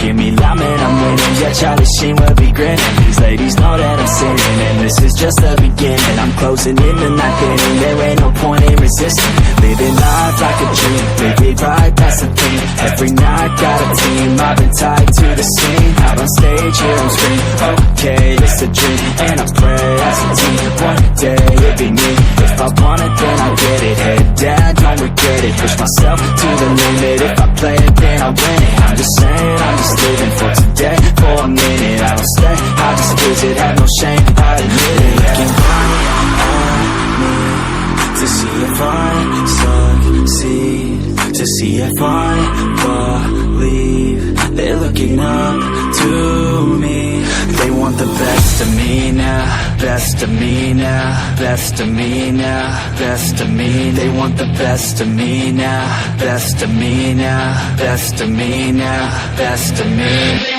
hear me loud, man, I'm winning. Yeah, Charlie Sheen will be grinning. These ladies know that I'm sinning, and this is just the beginning. I'm closing in the night inning, there ain't no point in resisting. Living life like a dream, live it right, that's the thing. Every night got a team, I've been tied to the scene. Out on stage, here on screen, okay, it's a dream. And I pray as a team, one day it'll be me. If I want it, then I'll get it. Head down, don't regret it. Push myself to the limit. If I play it, then I win it. I'm just saying, I'm just living for today, for a minute. I don't stay, I just visit, have no shame, I admit it. Looking right at me to see if I succeed, to see if I believe. They're looking up to me. They want the best of me now, best of me now, best of me now, best of me. They want the best of me now, best of me now, best of me now, best of me.